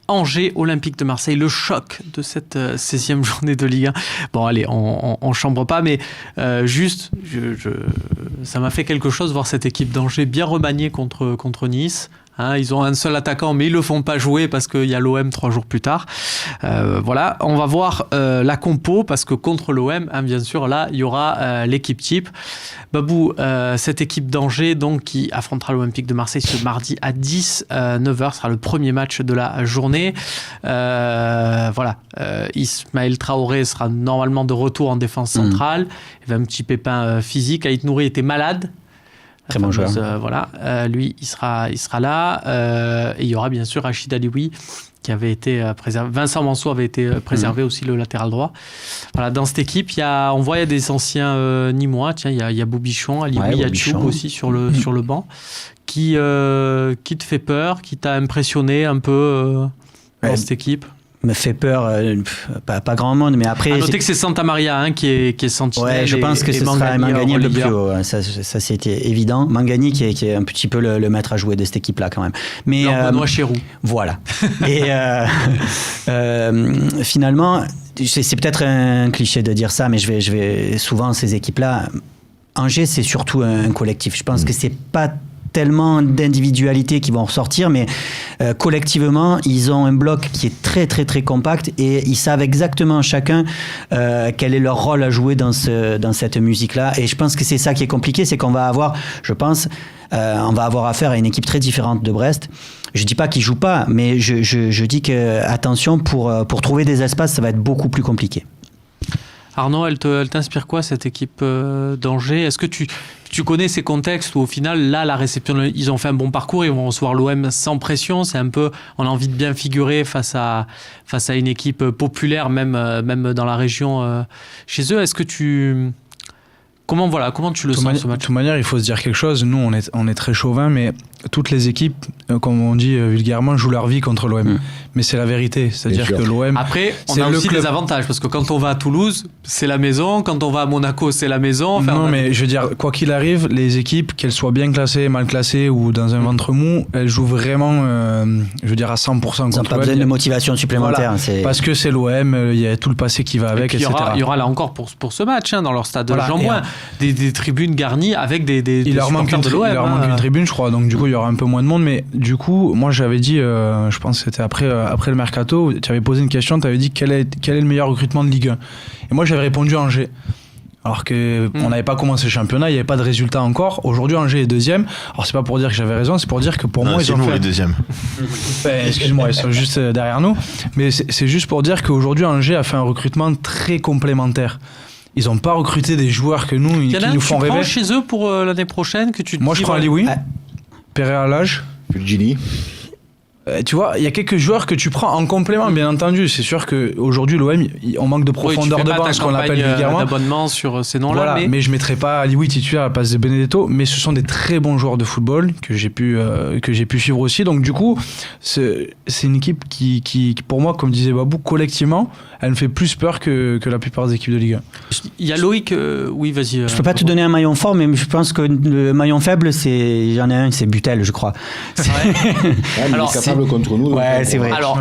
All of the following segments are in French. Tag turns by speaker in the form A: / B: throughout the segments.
A: Angers Olympique de Marseille, le choc de cette 16e journée de Ligue 1. Bon, allez, on chambre pas, mais juste, ça m'a fait quelque chose voir cette équipe d'Angers bien remaniée contre Nice. Hein, ils ont un seul attaquant, mais ils le font pas jouer parce qu'il y a l'OM 3 jours plus tard. Voilà, on va voir la compo parce que contre l'OM, hein, bien sûr, là, il y aura l'équipe type. Babou, cette équipe d'Angers donc, qui affrontera l'Olympique de Marseille ce mardi à 9h, sera le premier match de la journée. Voilà, Ismaël Traoré sera normalement de retour en défense centrale. Il avait un petit pépin physique. Aït Nouri était malade.
B: Très bon joueur.
A: Voilà, lui, il sera là. Et il y aura bien sûr Rachid Alioui qui avait été préservé. Vincent Manceau avait été préservé aussi, le latéral droit. Voilà, dans cette équipe, il y a des anciens Nîmois. Tiens, il y a Boubichon, Alioui, il y a Tchoub aussi sur le banc. Qui te fait peur, qui t'a impressionné un peu dans cette équipe?
B: Me fait peur, pas grand monde, mais après...
A: À noter que c'est Santa Maria qui est sentinelle.
B: Ouais, je pense que ce sera Mangani un peu plus haut. Ça c'était évident. Mangani qui est un petit peu le maître à jouer de cette équipe-là quand même. Mais
A: Benoît Chéroux.
B: Voilà. Et finalement, c'est peut-être un cliché de dire ça, mais je vais souvent ces équipes-là. Angers, c'est surtout un collectif. Je pense que c'est pas tellement d'individualités qui vont ressortir, mais collectivement, ils ont un bloc qui est très, très, très compact et ils savent exactement chacun quel est leur rôle à jouer dans cette musique-là. Et je pense que c'est ça qui est compliqué, c'est qu'on va avoir, je pense, on va avoir affaire à une équipe très différente de Brest. Je dis pas qu'ils jouent pas, mais je dis que, attention, pour trouver des espaces, ça va être beaucoup plus compliqué.
A: Arnaud, elle t'inspire quoi, cette équipe d'Angers? Est-ce que tu connais ces contextes où au final, là, la réception, ils ont fait un bon parcours, ils vont recevoir l'OM sans pression, c'est un peu, on a envie de bien figurer face à une équipe populaire, même dans la région chez eux. Est-ce que comment tu le sens, ce match?
C: De toute manière, il faut se dire quelque chose. Nous, on est très chauvin, mais toutes les équipes, comme on dit vulgairement, jouent leur vie contre l'OM. Mais c'est la vérité. C'est-à-dire que l'OM...
A: Après, on a aussi des avantages, parce que quand on va à Toulouse, c'est la maison. Quand on va à Monaco, c'est la maison. Enfin,
C: non, mais je veux dire, quoi qu'il arrive, les équipes, qu'elles soient bien classées, mal classées ou dans un ventre mou, elles jouent vraiment, je veux dire, à 100% contre l'OM.
B: Ils n'ont pas besoin de motivation supplémentaire.
C: Voilà. Parce que c'est l'OM, il y a tout le passé qui va avec, etc.
A: Il y aura là encore pour ce match, dans leur stade de Jean-Bouin, des tribunes garnies avec des supporters de l'OM.
C: Il leur manque une tribune, je crois. Donc du coup, il y aura un peu moins de monde. Mais du coup, moi, j'avais dit, je pense que c'était après le mercato, tu avais posé une question, tu avais dit quel est le meilleur recrutement de Ligue 1. Et moi, j'avais répondu Angers. Alors qu'on n'avait pas commencé le championnat, il n'y avait pas de résultat encore. Aujourd'hui, Angers est deuxième. Alors, c'est pas pour dire que j'avais raison, c'est pour dire que pour moi, ils ont fait...
D: les deuxièmes.
C: Excuse-moi, ils sont juste derrière nous. Mais c'est juste pour dire qu'aujourd'hui, Angers a fait un recrutement très complémentaire. Ils n'ont pas recruté des joueurs que nous, qui nous font rêver.
A: Tu prends chez eux pour l'année prochaine que tu
C: Moi, je prends Alioui, Pereira Lage,
D: Fulgini.
C: Tu vois, il y a quelques joueurs que tu prends en complément, bien entendu. C'est sûr qu'aujourd'hui, l'OM, on manque de profondeur de banc, ce qu'on appelle vulgairement.
A: D'abonnement sur ces noms-là.
C: Voilà, mais je ne mettrai pas Alioui titulaire à la place de Benedetto, mais ce sont des très bons joueurs de football que j'ai pu suivre aussi. Donc, du coup, c'est une équipe qui, pour moi, comme disait Babou, collectivement, elle me fait plus peur que la plupart des équipes de Ligue 1.
A: Il y a Loïc, oui, vas-y.
B: Je ne peux pas te donner un maillon fort, mais je pense que le maillon faible, j'en ai un, c'est Butel, je crois.
A: C'est vrai.
D: Alors, il est capable contre nous.
B: Ouais, c'est vrai.
A: Alors,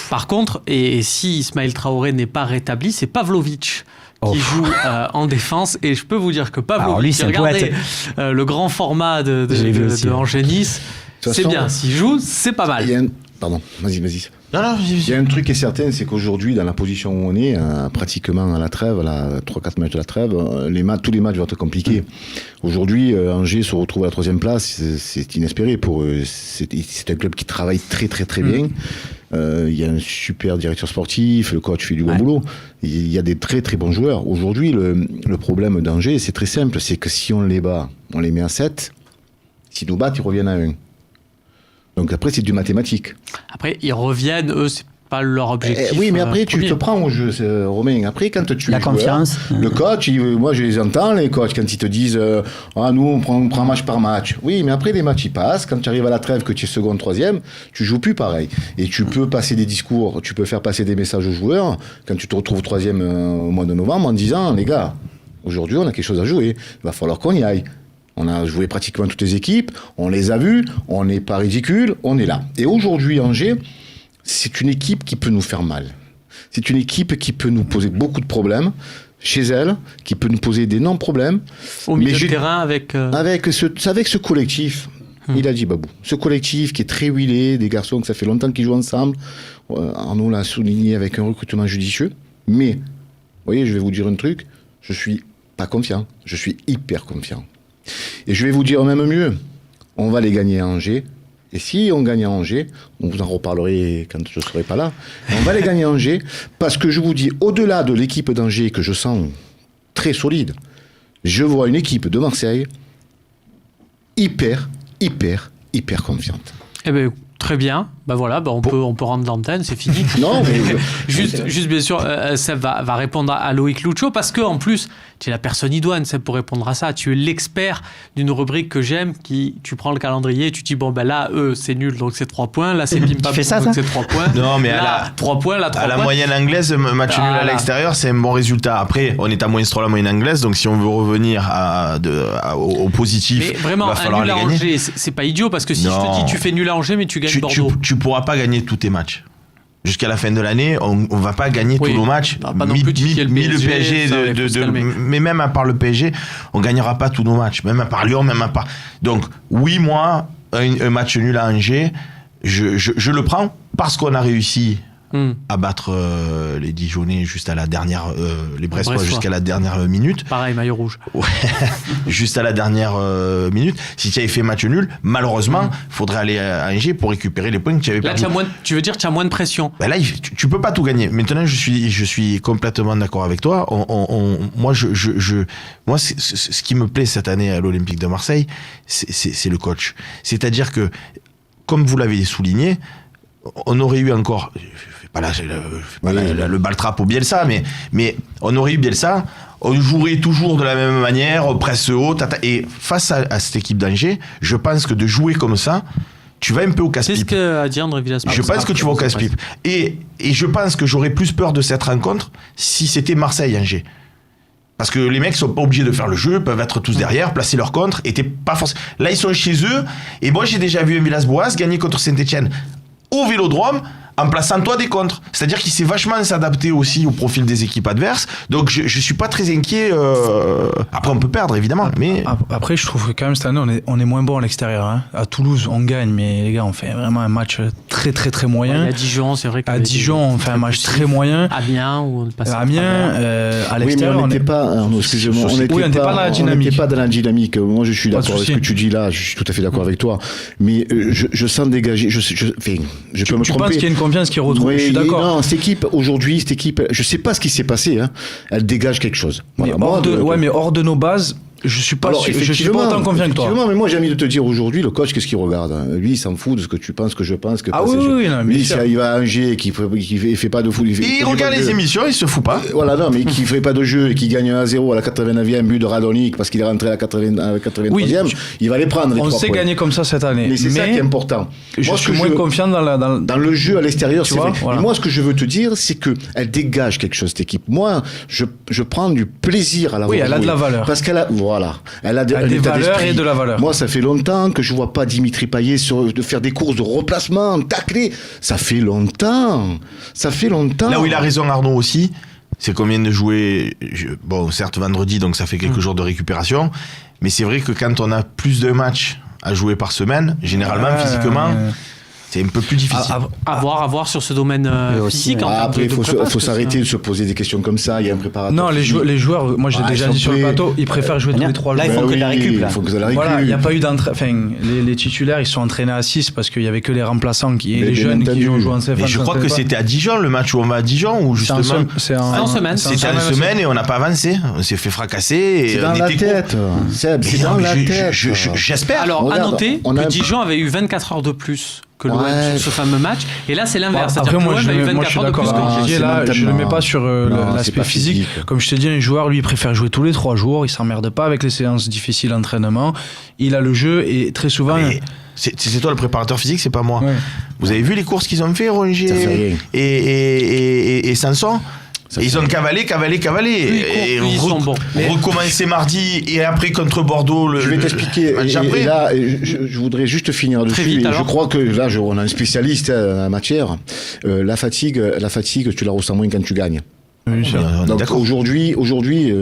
A: par contre, et si Ismaël Traoré n'est pas rétabli, c'est Pavlovic qui joue en défense. Et je peux vous dire que Pavlovic, regardez le grand format de Angers-Nice, c'est bien. S'il joue, c'est pas mal.
D: Pardon, vas-y. Il y a un truc qui est certain, c'est qu'aujourd'hui, dans la position où on est, pratiquement à la trêve, 3-4 matchs de la trêve, tous les matchs vont être compliqués. Aujourd'hui, Angers se retrouve à la 3e place, c'est inespéré pour eux. C'est un club qui travaille très très très bien. Il y a un super directeur sportif, le coach fait du bon boulot. Il y a des très très bons joueurs. Aujourd'hui, le problème d'Angers, c'est très simple, c'est que si on les bat, on les met à 7. S'ils nous battent, ils reviennent à 1. Donc après, c'est du mathématique.
A: Après, ils reviennent, eux, c'est pas leur objectif.
D: Oui, mais après, tu te prends au jeu, Romain. Après, quand tu
B: la confiance.
D: Le coach, moi je les entends, les coachs, quand ils te disent nous, on prend match par match. Oui, mais après, les matchs, ils passent. Quand tu arrives à la trêve, que tu es second, troisième, tu joues plus pareil. Et tu peux passer des discours, tu peux faire passer des messages aux joueurs quand tu te retrouves troisième au mois de novembre en disant, les gars, aujourd'hui, on a quelque chose à jouer. Il va falloir qu'on y aille. On a joué pratiquement toutes les équipes, on les a vues, on n'est pas ridicule, on est là. Et aujourd'hui, Angers, c'est une équipe qui peut nous faire mal. C'est une équipe qui peut nous poser beaucoup de problèmes chez elle, qui peut nous poser d'énormes problèmes.
A: Au milieu de terrain avec
D: ce collectif. Il a dit Babou, ce collectif qui est très huilé, des garçons que ça fait longtemps qu'ils jouent ensemble. Arnaud l'a souligné avec un recrutement judicieux. Mais, vous voyez, je vais vous dire un truc, je suis pas confiant, je suis hyper confiant. Et je vais vous dire même mieux, on va les gagner à Angers. Et si on gagne à Angers, on vous en reparlerait quand je ne serai pas là, on va les gagner à Angers, parce que je vous dis, au-delà de l'équipe d'Angers que je sens très solide, je vois une équipe de Marseille hyper confiante.
A: Eh bien, très bien. Bah voilà, on peut rendre l'antenne, c'est fini.
D: Non, mais
A: juste bien sûr, Seb va répondre à Loïc Lucho, parce que en plus, tu es la personne idoine, Seb, pour répondre à ça. Tu es l'expert d'une rubrique que j'aime, tu prends le calendrier et tu dis, bon, ben là, c'est nul, donc c'est 3 points. Là, c'est bim bam, donc c'est 3 points.
E: Non, mais
A: là, 3 points, là, 3
E: à
A: points.
E: la moyenne anglaise, match nul à l'extérieur, c'est un bon résultat. Après, on est à -3 la moyenne anglaise, donc si on veut revenir au positif,
A: mais vraiment,
E: il va falloir
A: un nul
E: les
A: à
E: gagner.
A: Angers, c'est pas idiot, parce que si je te dis, tu fais nul à Angers, mais tu gagnes Bordeaux.
E: Tu pourras pas gagner tous tes matchs. Jusqu'à la fin de l'année, on va pas gagner tous nos matchs.
A: Pas non plus le PSG,
E: mais même à part le PSG, on gagnera pas tous nos matchs. Même à part Lyon, même à part. Donc, oui, moi, un match nul à Angers, je le prends parce qu'on a réussi à battre les Dijonais juste à la dernière, les Brestois jusqu'à la dernière minute.
A: Pareil, maillot rouge.
E: Ouais, juste à la dernière minute. Si tu avais fait match nul, malheureusement, il faudrait aller à Angers pour récupérer les points que tu avais perdus.
A: Là, tu veux dire que tu as moins de pression.
E: Ben là, tu peux pas tout gagner. Maintenant, je suis complètement d'accord avec toi. Moi, ce qui me plaît cette année à l'Olympique de Marseille, c'est le coach. C'est-à-dire que, comme vous l'avez souligné, on aurait eu encore, le baltrap au Bielsa, mais on aurait eu Bielsa, on jouerait toujours de la même manière, presse haute, et face à cette équipe d'Angers, je pense que de jouer comme ça, tu vas un peu au casse-pipe.
A: C'est ce qu'a dit André Villas-Boas.
E: Je pense que tu vas au casse-pipe. Et je pense que j'aurais plus peur de cette rencontre si c'était Marseille-Angers. Parce que les mecs sont pas obligés de faire le jeu, peuvent être tous derrière, placer leur contre, et t'es pas forcément... Là, ils sont chez eux, et moi, j'ai déjà vu un Villas-Boas gagner contre Saint-Etienne au Vélodrome, en plaçant toi des contres. C'est-à-dire qu'il sait vachement s'adapter aussi au profil des équipes adverses. Donc je suis pas très inquiet. Après on peut perdre évidemment, mais
C: après je trouve que quand même cette année on est moins bon à l'extérieur. Hein. À Toulouse on gagne, mais les gars on fait vraiment un match très très très moyen.
A: Ouais, à Dijon c'est vrai.
C: À Dijon on fait un match très moyen.
A: Amiens où on passe.
C: Amiens à l'extérieur.
D: Oui, mais on n'était pas. Excusez-moi. On n'était pas dans la dynamique. Moi je suis d'accord avec ce que tu dis là. Je suis tout à fait d'accord avec toi. Mais je sens dégager. Je peux me tromper.
C: Tu penses qu'il y a une confiance qui retrouve?
D: Oui,
C: je suis d'accord.
D: Non, cette équipe, je sais pas ce qui s'est passé, hein. Elle dégage quelque chose. Voilà.
C: Mais hors de nos bases, je suis pas autant confiant que toi.
D: Mais moi j'ai envie de te dire aujourd'hui, le coach, qu'est-ce qu'il regarde, hein. Lui, il s'en fout de ce que tu penses, que je pense. Lui, il va à Angers, qui fait pas de foot.
E: Il regarde les émissions, il se fout pas.
D: Voilà, non, mais qui fait pas de jeu et qui gagne 1-0 à la 89e but de Radonic parce qu'il est rentré à la 83e, il va les prendre.
C: On sait gagner comme ça cette année.
D: Mais c'est ça qui est important.
C: Je suis moins confiant dans
D: le jeu à l'extérieur, c'est vrai.
C: Voilà.
D: Moi, ce que je veux te dire, c'est qu'elle dégage quelque chose, cette équipe. Moi, je prends du plaisir à la voir.
C: Oui, elle a de la valeur.
D: Parce qu'elle a. Voilà. Elle a
C: des valeurs et de la valeur.
D: Moi, ça fait longtemps que je vois pas Dimitri Payet de faire des courses de replacement, tacler. Ça fait longtemps.
E: Là où il a raison, Arnaud, aussi, c'est qu'on vient de jouer, certes vendredi, donc ça fait quelques jours de récupération, mais c'est vrai que quand on a plus de matchs à jouer par semaine, généralement, physiquement... C'est un peu plus difficile.
A: À voir sur ce domaine physique.
D: Après, il faut s'arrêter de se poser des questions comme ça. Il y a un préparateur.
C: Non, les joueurs, moi j'ai déjà dit sur le plateau, ils préfèrent jouer tous les 3 jours.
B: Là, il faut que la récup.
C: Voilà, il n'y a pas eu d'entraînement. Enfin, les titulaires, ils sont entraînés à 6 parce qu'il n'y avait que les remplaçants et les jeunes qui jouent en CFA.
E: Mais je crois que c'était à Dijon, le match où on va à Dijon, ou justement.
C: C'est en semaine.
E: C'était en semaine et on n'a pas avancé. On s'est fait fracasser.
D: C'est dans la tête. C'est dans la tête.
E: J'espère.
A: Alors, à noter que Dijon avait eu 24 heures de plus que l'OM sur ce fameux match, et là c'est l'inverse.
C: Après moi je suis d'accord avec Didier, là je le mets pas sur l'aspect physique. Comme je t'ai dit, un joueur lui il préfère jouer tous les 3 jours, il s'emmerde pas avec les séances difficiles d'entraînement, il a le jeu et très souvent...
E: C'est toi le préparateur physique, c'est pas moi. Ouais. Vous avez vu les courses qu'ils ont fait, Rongier et Sanson? Et ils ont cavalé. Et
A: ils sont bons.
E: recommencer mardi et après contre Bordeaux.
D: Je vais t'expliquer. Et là, je voudrais juste finir dessus.
A: Vite,
D: je crois que là, on a un spécialiste en la matière. La fatigue, tu la ressens moins quand tu gagnes.
C: Oui,
D: Donc aujourd'hui.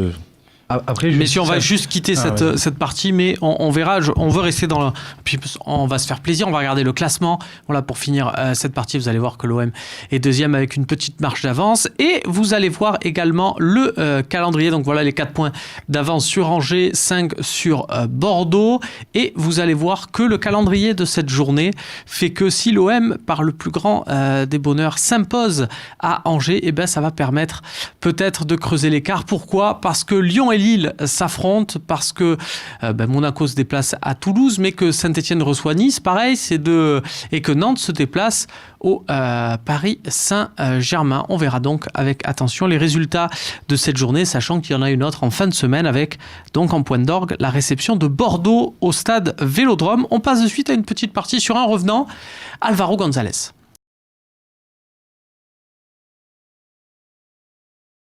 C: Après,
A: Messieurs, on va juste quitter cette partie, mais on verra. On veut rester dans le. Puis on va se faire plaisir. On va regarder le classement. Voilà, pour finir cette partie, vous allez voir que l'OM est deuxième avec une petite marge d'avance. Et vous allez voir également le calendrier. Donc voilà les 4 points d'avance sur Angers, 5 sur Bordeaux. Et vous allez voir que le calendrier de cette journée fait que si l'OM, par le plus grand des bonheurs, s'impose à Angers, eh ben, ça va permettre peut-être de creuser l'écart. Pourquoi ? Parce que Lyon et Lille s'affrontent, parce que Monaco se déplace à Toulouse, mais que Saint-Etienne reçoit Nice, pareil, et que Nantes se déplace au Paris Saint-Germain. On verra donc avec attention les résultats de cette journée, sachant qu'il y en a une autre en fin de semaine avec, donc en point d'orgue, la réception de Bordeaux au stade Vélodrome. On passe de suite à une petite partie sur un revenant, Alvaro González.